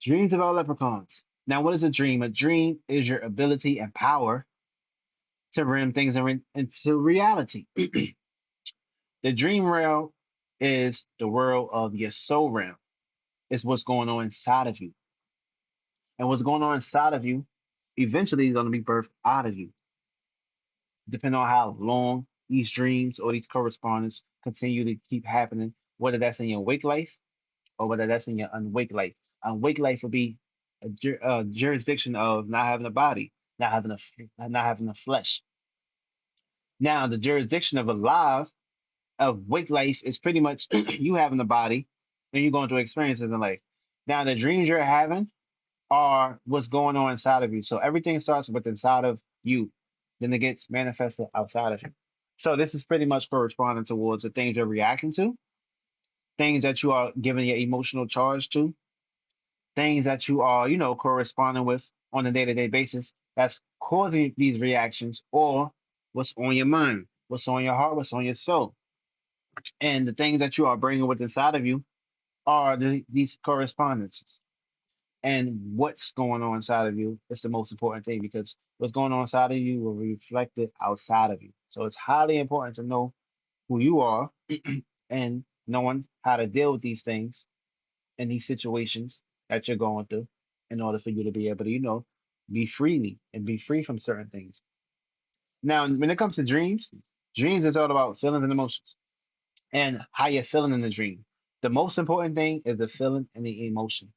Dreams about leprechauns. Now, what is a dream? A dream is your ability and power to rim things into reality. The dream realm is the world of your soul realm. It's what's going on inside of you. And what's going on inside of you eventually is going to be birthed out of you, depending on how long these dreams or these correspondence continue to keep happening, whether that's in your wake life or whether that's in your unwake life. Unwake life would be a jurisdiction of not having a body, not having a flesh. Now, the jurisdiction of alive, of wake life, is pretty much you having a body and you're going through experiences in life. Now, the dreams you're having are what's going on inside of you. So everything starts with inside of you, then it gets manifested outside of you. So this is pretty much corresponding towards the things you're reacting to, things that you are giving your emotional charge to, things that you are, corresponding with on a day-to-day basis that's causing these reactions, or what's on your mind, what's on your heart, what's on your soul. And the things that you are bringing with inside of you are these correspondences. And what's going on inside of you is the most important thing, because what's going on inside of you will reflect it outside of you. So it's highly important to know who you are and knowing how to deal with these things in these situations that you're going through in order for you to be able to, be freely and be free from certain things. Now, when it comes to dreams, dreams is all about feelings and emotions and how you're feeling in the dream. The most important thing is the feeling and the emotion,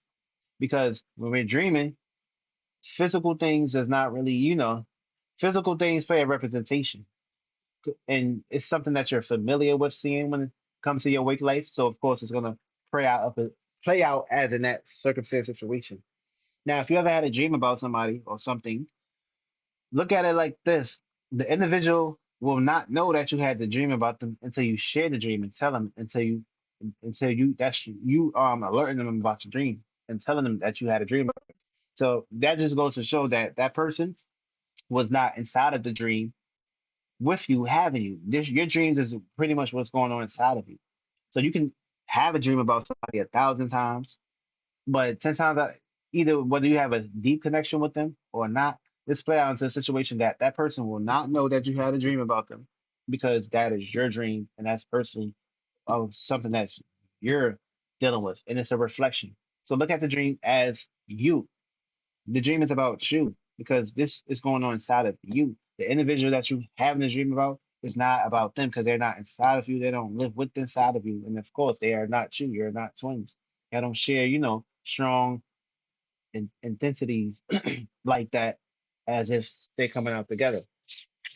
because when we're dreaming, physical things does not really, physical things play a representation, and it's something that you're familiar with seeing when it comes to your wake life. So of course, it's gonna play out as in that circumstance situation. Now, if you ever had a dream about somebody or something, look at it like this: the individual will not know that you had the dream about them until you share the dream and tell them, until you that's you alerting them about your dream and telling them that you had a dream. So that just goes to show that that person was not inside of the dream with you having you. Your dreams is pretty much what's going on inside of you. So you can have a dream about somebody 1,000 times, but 10 times out, either whether you have a deep connection with them or not, this play out into a situation that that person will not know that you had a dream about them, because that is your dream and that's personally of something that's you're dealing with, and it's a reflection. So look at the dream as you. The dream is about you, because this is going on inside of you. The individual that you having this dream about is not about them, because they're not inside of you. They don't live with inside of you. And of course, they are not you. You're not twins. They don't share, strong intensities like that, as if they're coming out together.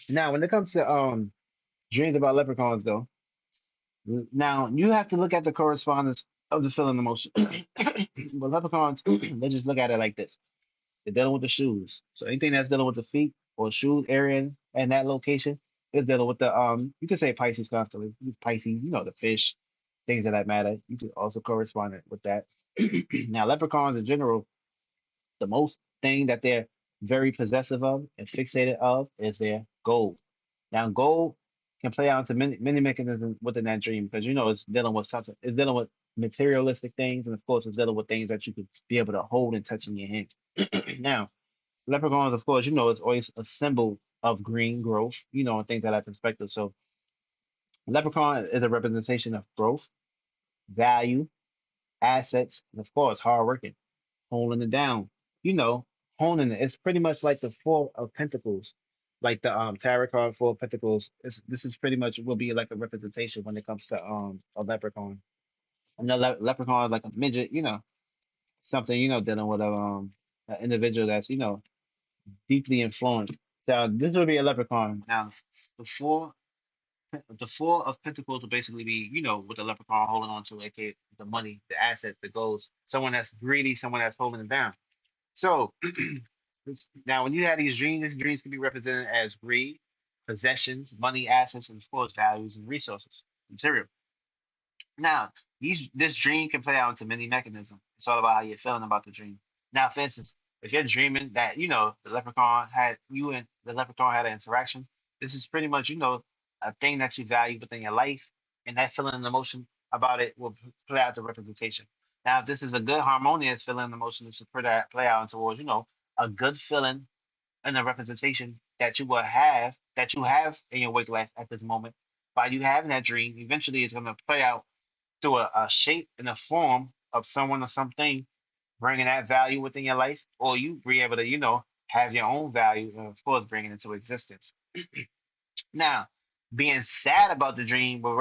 Now, when it comes to dreams about leprechauns, though, now you have to look at the correspondence of the feeling emotion. But leprechauns, let's just look at it like this. They're dealing with the shoes. So anything that's dealing with the feet or shoes area and that location is dealing with the you could say Pisces constantly. Pisces, the fish, things of that matter. You could also correspond it with that. Now, leprechauns in general, the most thing that they're very possessive of and fixated of is their gold. Now, gold can play out into many mechanisms within that dream, because it's dealing with something, it's dealing with materialistic things, and of course it's dealing with things that you could be able to hold and touch in your hands. Now, leprechauns, of course, is always a symbol of green growth, and things of that perspective. So leprechaun is a representation of growth, value, assets, and of course, hard working, holding it down, you know, honing it. It's pretty much like the Four of Pentacles, like the tarot card Four of Pentacles. This is pretty much will be like a representation when it comes to a leprechaun. And the leprechaun is like a midget, something, dealing with an individual that's, deeply influenced. So this would be a leprechaun. Now, the four, the four of pentacles will basically be, with the leprechaun holding on to, aka the money, the assets, the goals. Someone that's greedy, someone that's holding it down. So now, when you have these dreams can be represented as greed, possessions, money, assets, and of course, values and resources, material. Now, this dream can play out into many mechanisms. It's all about how you're feeling about the dream. Now, for instance, if you're dreaming that the leprechaun had you and the leprechaun had an interaction, this is pretty much a thing that you value within your life, and that feeling and emotion about it will play out the representation. Now, if this is a good harmonious feeling and emotion, this is play out towards, a good feeling and a representation that you will have, that you have in your wake life at this moment. By you having that dream, eventually it's going to play out through a shape and a form of someone or something bringing that value within your life, or you be able to, have your own value and of course bring it into existence. Now, being sad about the dream will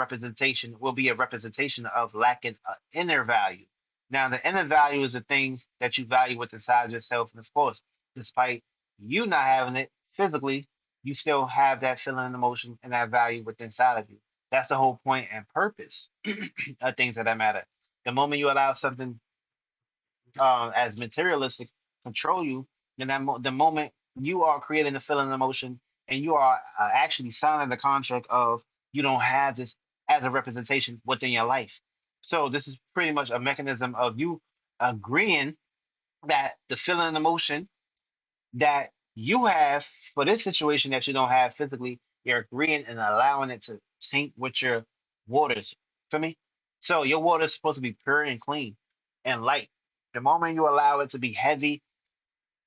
be a representation of lacking an inner value. Now, the inner value is the things that you value within inside yourself, and of course, despite you not having it physically, you still have that feeling and emotion and that value within inside of you. That's the whole point and purpose of things that matter. The moment you allow something as materialistic control you, then the moment you are creating the feeling and emotion, and you are actually signing the contract of you don't have this as a representation within your life. So this is pretty much a mechanism of you agreeing that the feeling and emotion that you have for this situation that you don't have physically, you're agreeing and allowing it to taint with your waters. For me, so your water is supposed to be pure and clean and light. The moment you allow it to be heavy,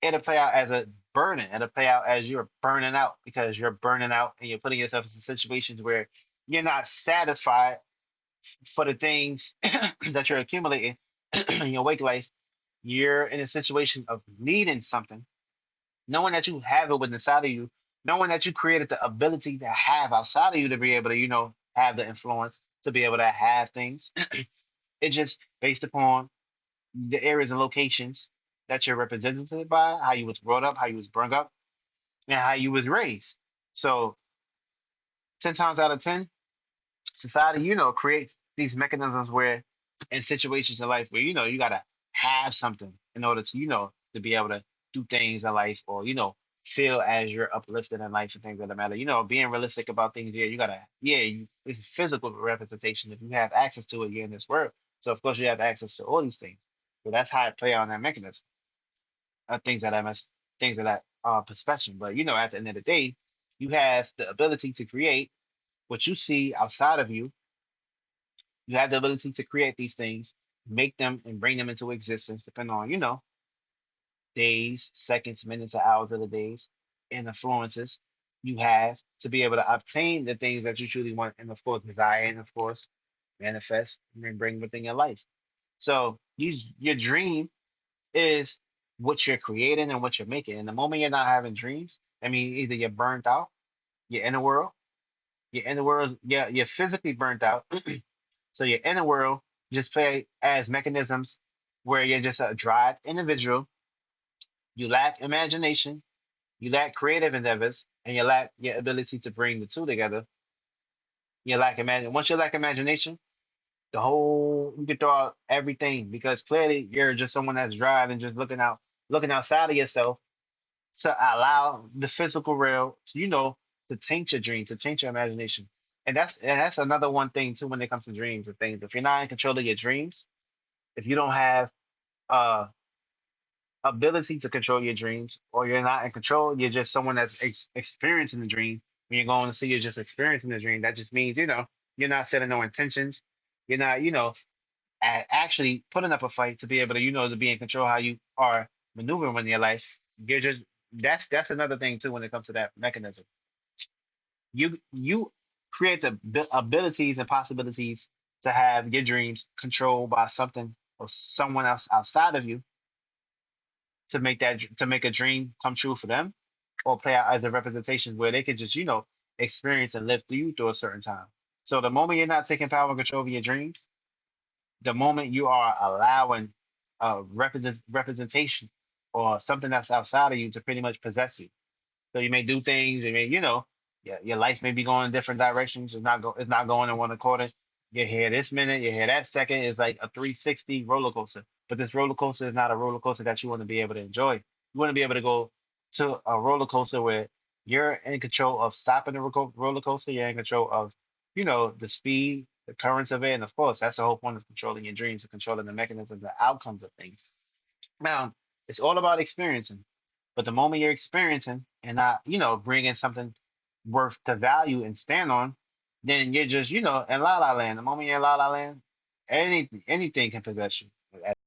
it'll play out as a burden. It'll play out as you're burning out because you're burning out and you're putting yourself in situations where you're not satisfied for the things that you're accumulating in your wake life. You're in a situation of needing something, knowing that you have it within inside of you, knowing that you created the ability to have outside of you to be able to, have the influence to be able to have things. It's just based upon the areas and locations that you're represented by, how you was brought up, how you was brought up, and how you was raised. So 10 times out of 10, society, creates these mechanisms where in situations in life where, you gotta have something in order to, to be able to do things in life or, feel as you're uplifted in life and things that matter. Being realistic about things, yeah, you gotta, yeah, it's physical representation. If you have access to it, you're in this world. So of course you have access to all these things. So that's how I play on that mechanism things that I must things that I perception. But at the end of the day, you have the ability to create what you see outside of you. You have the ability to create these things, make them and bring them into existence, depending on, days, seconds, minutes, or hours of the days, and influences you have to be able to obtain the things that you truly want, and of course, desire, and of course, manifest and bring within your life. So your dream is what you're creating and what you're making. And the moment you're not having dreams, I mean, either you're burnt out, you're in the world, yeah, you're physically burnt out. So you're in the world, just play as mechanisms where you're just a dried individual. You lack imagination, you lack creative endeavors, and you lack your ability to bring the two together. You lack imagine. Once you lack imagination, the whole you can throw out everything because clearly you're just someone that's dried and just looking outside of yourself to allow the physical realm to, to taint your dream, to taint your imagination. And that's another one thing too when it comes to dreams and things. If you're not in control of your dreams, if you don't have uh ability to control your dreams, or you're not in control, you're just someone that's experiencing the dream. When you're going to see you're just experiencing the dream, that just means, you're not setting no intentions. You're not, actually putting up a fight to be able to, to be in control how you are maneuvering in your life. You're just that's another thing too when it comes to that mechanism. You create the abilities and possibilities to have your dreams controlled by something or someone else outside of you to make a dream come true for them or play out as a representation where they can just, experience and live through you through a certain time. So the moment you're not taking power and control over your dreams, the moment you are allowing representation or something that's outside of you to pretty much possess you. So you may do things, you may, yeah, your life may be going in different directions. It's not going in one according. You're here this minute, you're here that second. It's like a 360 roller coaster. But this roller coaster is not a roller coaster that you want to be able to enjoy. You want to be able to go to a roller coaster where you're in control of stopping the roller coaster. You're in control of, the speed, the currents of it, and of course, that's the whole point of controlling your dreams and controlling the mechanism, the outcomes of things. Now, it's all about experiencing. But the moment you're experiencing and not, bringing something worth to value and stand on, then you're just, in la la land. The moment you're in la la land, anything can possess you. As